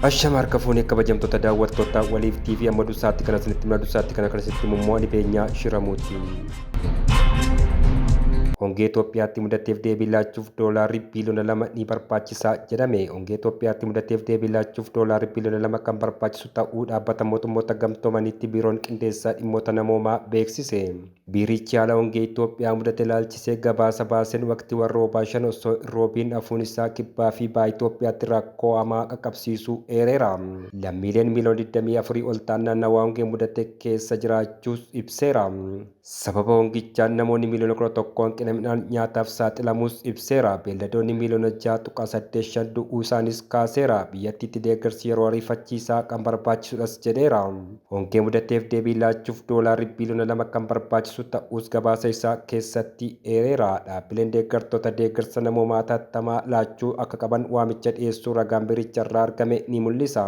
Ashama harka fuunee kabajamtoota daawwattoota waliif TV amma dusaatti kana sinitti himna dusaatti kana kanasitti immoo dhibeenyaa shiramuuti. Hongee Itoophiyaatti mudateef deebii laachuuf doolaarri biiliyoona 2 ni barbaachisaa jedhame. Hongee Itoophiyaatti mudateef deebii laachuuf doolaarri biiliyoona 2 kan barbaachisu ta'uu dhaabbata mootummoota gamtoomaniitti biiroon qindeessaa dhimmoota namoomaa beeksise. Biirichi haala hongee Itoophiyaa mudate ilaalchisee gabaasa baaseen waqtii warra roobaa shan osoo hin roobiin hafuun isaa kibbaa fi baha Itoophiyaatti rakkoo hamaa qaqqabsiisuu eereera. Lammiileen miiliyoona 24 ol ta'an naannawaa hongee mudate keessa jiraachuus ibseera. Sababa hongichaan namoonni miiliyoona 11 hanqina midhaan nyaataaf saaxilamuus ibseera. Beelladoonni miiliyoona 6.85 du'uu isaanis kaaseera. Biyyattiitti deeggarsi yeroo ariifachiisaa kan barbaachisudhas jedheera. Hongee mudateef deebii laachuuf doolaarri biiliyoona 2 kan barbaachisu ta'us gabaasa isaa keessatti eereera. Dhaabbileen deeggartoota deeggarsa namoomaa hatattamaa laachuu akka qaban waamicha dhiyeessuu ragaan biiricharraa argame ni mul'isa.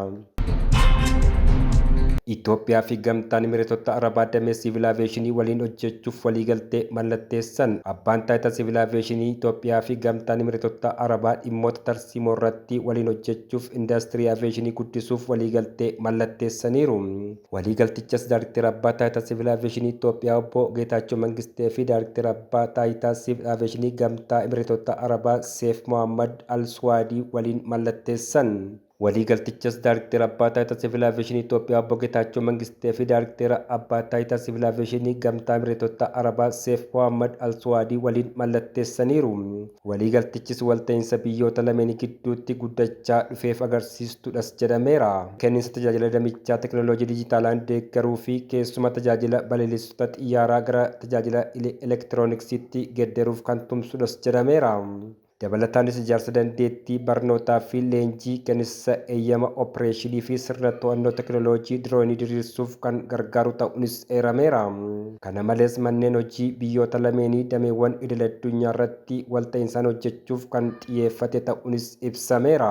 Itoophiyaa fi gamtaan Imireetota Arabaa damee siivil aaviyeeshinii waliin hojjechuuf waliigaltee mallatteessan. Abbaan taayitaa siivil aaviyeeshinii Itoophiyaa fi gamtaan Imireetota Arabaa dhimmoota tarsiimoo irratti waliin hojjechuuf indaastirii aaviyeeshinii guddisuuf waliigaltee mallatteessaniiru. Waliigaltichas Daayirikteera Abbaa Taayitaa Siivil Aaviyeeshinii Itoophiyaa Obbo Geetaachoo Mangistee fi Daayirikteera Abbaa Taayitaa Siivil Aaviyeeshinii Gamtaa Imireetota Arabaa Seef Mohammad Al-Suwaadii waliin mallatteessan. Waliigaltichas Daayirikteera Abbaa Taayitaa Siivil Aaviyeeshinii Itoophiyaa Obbo Geetaachoo Mangistee fi Daayirikteera Abbaa Taayitaa Siivil Aaviyeeshinii Gamtaa Imireetota Arabaa Seef Mohammad Al-Suwaadii waliin mallatteessaniiru. Waliigaltichis walta'iinsa biyyoota lameenii gidduutti guddachaa dhufeef agarsiistudhas jedhameera. Kenniinsa tajaajila damichaa teekinooloojii dijitaalaan deeggaruu fi keessumaa tajaajila balaliistota xiyyaaraa gara tajaajila elektirooniksiitti gedderuuf kan tumsudhas jedhameera. Dabalataanis ijaarsa dandeettii barnootaa fi leenjii kenniinsa eeyyama oopereeshinii fi sirna to'annoo teekinooloojii diroonii diriirsuuf kan gargaaru ta'uunis eerameera. Kana malees manneen hojii biyyoota lameenii dameewwan idil-addunyaa irratti walta'iinsaan hojjechuuf kan xiyyeeffate ta'uunis ibsameera.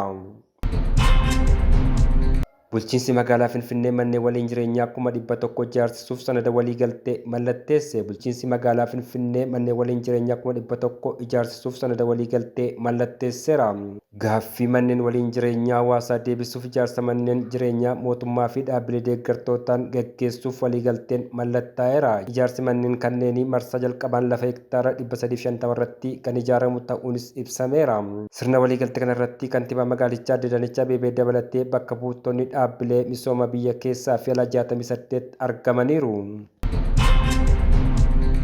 Bulchiinsi magaalaa Finfinnee manneen waliin jireenyaa 100,000 ijaarsisuuf sanada waliigaltee mallatteesse. Bulchiinsi magaalaa Finfinnee manneen waliin jireenyaa 100,000 ijaarsisuuf sanada waliigaltee mallatteesseera. Gaaffii manneen waliin jireenyaa hawaasaa deebisuuf ijaarsa manneen jireenyaa mootummaa fi dhaabbilee deeggartootaan gaggeessuuf waliigalteen mallattaa'eera. Ijaarsi manneen kanneenii marsaa jalqabaan lafa hektaara 350 irratti kan ijaaramu ta'uunis ibsameera. Sirna waliigaltee kana irratti kantiibaa magaalichaa Aadde Adaanech Abeebee dabalatee bakka buutonni dhaabbilee misooma biyya keessaa fi ala 68 argamaniiru.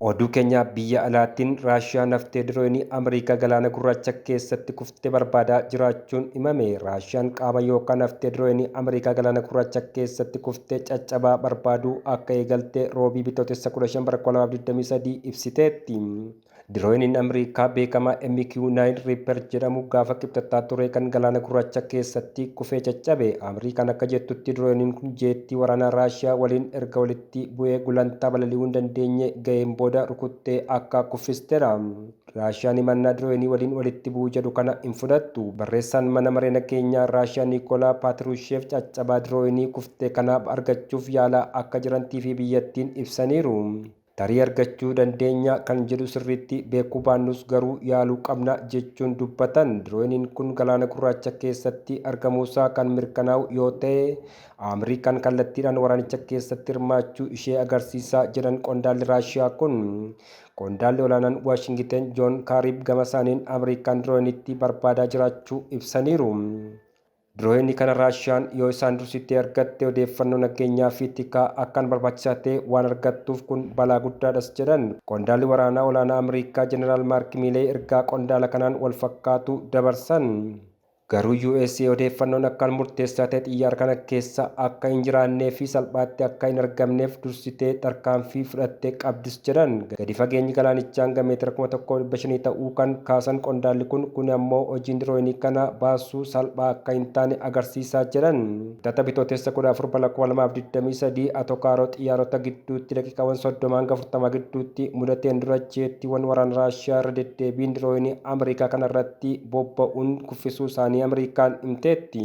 Oduu keenya biyya alaatiin Raashiyaan haftee diroonii Ameerikaa galaana gurraacha keessatti kuftee barbaadaa jiraachuun himame. Raashiyaan qaama yookaan haftee diroonii Ameerikaa galaana gurraacha keessatti kuftee caccabaa barbaaduu akka eegalte roobii bitootessa 15 bara 2023 ibsiteetti. Dirooniin Ameerikaa beekamaa MQ-9 Reaper jedhamu gaafa qibxataa ture kan galaana gurraacha keessatti kufee caccabe. Ameerikaan akka jettutti dirooniin kun jeettii waraanaa Raashiyaa waliin erga walitti bu'ee gulantaa balali'uu hin dandeenye ga'een booda rukuttee akka kuffisteedha. Raashiyaan himannaa diroonii waliin walitti bu'uu jedhu kana hin fudhattu. Barreessaan mana maree nageenyaa Raashiyaa Niikoolaa Paatrusheef caccabaa diroonii kuftee kana argachuuf yaalaa akka jirantii fi biyyattiin ibsaniiru. Tarii argachuu dandeenya kan jedhu sirriitti beekuu baannus garuu yaaluu qabna jechuun dubbatan. Dirooniin kun galaana gurraacha keessatti argamuusaa kan mirkanaa'u yoo ta'e Ameerikaan kallattiidhaan waraanicha keessatti hirmaachuu ishee agarsiisaa jedhan qondaalli Raashiyaa kun. Qondaalli olaanaan Waashingiten Joon Kaarib gama isaaniin Ameerikaan dirooniitti barbaadaa jiraachuu ibsaniiru. Diroonii kana Raashiyaan yoo isaan dursitee argatte odeeffannoo nageenyaa fi tikaa akkaan barbaachisaa ta'e waan argattuuf kun balaa guddaadhas jedhan. Qondaalli waraanaa olaanaa Ameerikaa Jeneraal Maark Miilee ergaa qondaala kanaan wal fakkaatu dabarsan. Garuu USA odeeffannoon akkaan murteessaa ta'e xiyyaara kana keessa akka hin jiraannee fi salphaatti akka hin argamneef dursitee tarkaanfii fudhattee qabdis jedhan. Gadi fageenyi galaanichaa hanga meetira 1,500 ta'uu kan kaasan qondaalli kun ammoo hojiin diroonii kana baasuu salphaa akka hin taane agarsiisaa jedhan. Tata bitootessa 14 bara 2023 atokaaroo xiyyaarota gidduutti daqiiqaawwan 30 hanga 40 gidduutti mudateen dura jeettiiwwan waraana Raashiyaa irra deddeebiin diroonii Ameerikaa kanarratti bobba'uun kuffisuu isaanii Ameerikaan himteetti.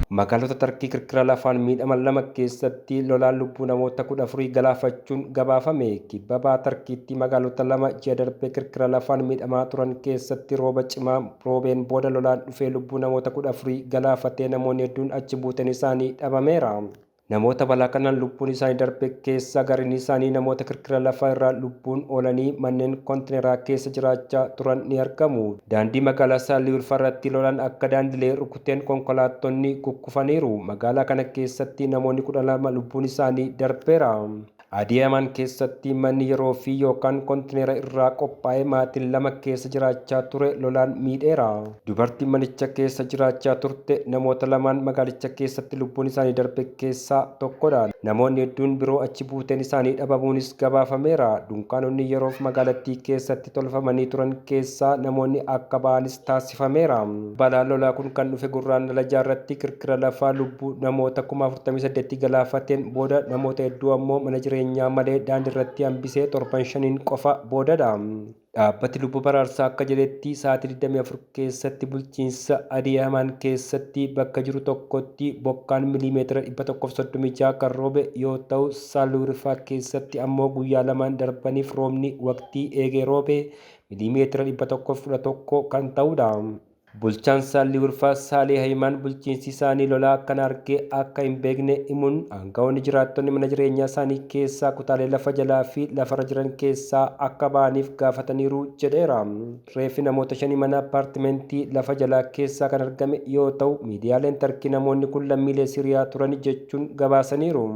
Magaalota Tarkii kirkira lafaan miidhaman lama keessatti lolaan lubbuu namoota 14 galaafachuun gabaafame. Kibba bahaa Tarkiitti magaalota lama ji'a darbee kirkira lafaan miidhamaa turan keessatti rooba cimaa roobeen booda lolaan dhufee lubbuu namoota 14 galaafatee namoonni hedduun achi buuteen isaanii dhabameera. Namoota balaa kanaan lubbuun isaanii darbe keessaa gariin isaanii namoota kirkira lafaa irraa lubbuun oolanii manneen kontineeraa keessa jiraachaa turan ni argamu. Daandii magaalaa Saalii Ulfaa irratti lolaan akka daandilee rukuteen konkolaattonni kukkufaniiru. Magaalaa kana keessatti namoonni 12 lubbuun isaanii darbeera. Adiyaman keessatti manni yeroo fi yookaan kontineera irraa qophaa'ee maatiin lama keessa jiraachaa ture lolaan miidheera. Dubartiin manicha keessa jiraachaa turte namoota lamaan magaalicha keessatti lubbuun isaanii darbe keessaa tokkodha. Namoonni hedduun biroo achi buuteen isaanii dhabamuunis gabaafameera. Dunkaanonni yeroof magaalattii keessatti tolfamanii turan keessaa namoonni akka ba'anis taasifameera. Balaan lolaa kun kan dhufe Gurraandhala jaarratti kirkira lafaa lubbuu namoota 48 galaafateen booda namoota hedduu ammoo mana jireenyaa malee daandii irratti hambisee torban 5 qofa boodadha. Dhaabbati lubbuu baraarsaa akka jedhetti sa'aatii 24 keessatti bulchiinsa Adiyaman keessatti bakka jiru tokkotti bokkaan miliimeetira 136 kan roobe yoo ta'u Saalii Ulfaa keessatti ammoo guyyaa lamaan darbaniif roobni waqtii eegee roobe miliimeetira 111 kan ta'udha. Bulchaan Saalii Ulfaa Saalee Hayimaan bulchiinsi isaanii lolaa akkan argee akka hin beekne himuun aangawoonni jiraattonni mana jireenyaa isaanii keessaa kutaalee lafa jalaa fi lafarra jiran keessaa akka ba'aniif gaafataniiru jedheera. Reeffi namoota 5 mana appaartimentii lafa jalaa keessaa kan argame yoo ta'u miidiyaaleen Tarkii namoonni kun lammiilee Siriyaa turan jechuun gabaasaniiru.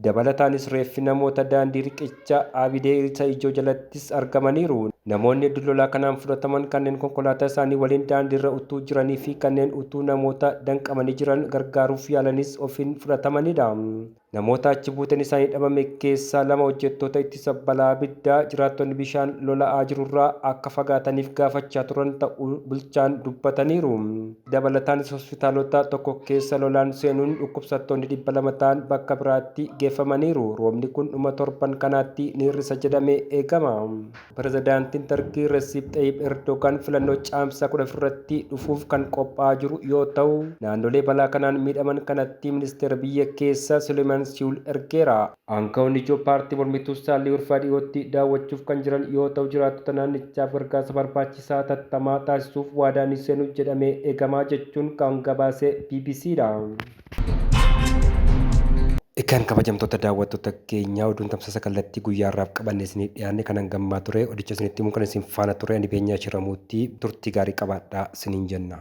Dabalataanis reeffi namoota daandii riqicha Abidee isa ijoo jalattis argamaniiru. Namoonni hedduun lolaa kanaan fudhataman kanneen konkolaataa isaanii waliin daandii irra utuu jiranii fi kanneen utuu namoota danqamanii jiran gargaaruuf yaalanis ofiin fudhatamanidha. Namoota achi buuteen isaanii dhabame keessaa 2 hojjettoota ittisa balaa abiddaa jiraattonni bishaan lola'aa jirurraa akka fagaataniif gaafachaa turan ta'uu bulchaan dubbataniiru. Dabalataanis hospitaalota tokko keessa lolaan seenuun dhukkubsattoonni 200 ta'an bakka biraatti geeffamaniiru. Roobni kun dhuma torban kanaatti ni hir'isa jedhamee eegama. Pirezidaantiin Tarkii Resiip Xayyip Erdogaan filannoo caamsaa 10 irratti dhufuuf kan qophaa'aa jiru yoo ta'u naannolee balaa kanaan miidhaman kanatti ministeera biyya keessaa Suleemaan Siwul ergeera. Aangawoonni ijoo paartii mormituu Saalii Ulfaa dhiyootti daawwachuuf kan jiran yoo ta'u jiraattota naannichaaf gargaarsa barbaachisaa tattamaa taasisuuf waadaa ni seenu jedhamee eegamaa jechuun kan gabaase BBCdha. Egaan kabajamtoota daawwattoota keenyaa oduun tamsaasa kallattii guyyaarraaf qabanne isinii dhiyaanne kanan gammaa ture odicha isinitti himuun kan isin faana ture ani beenyaa shiramuutti turtii gaarii qabaadhaa isiniin jenna.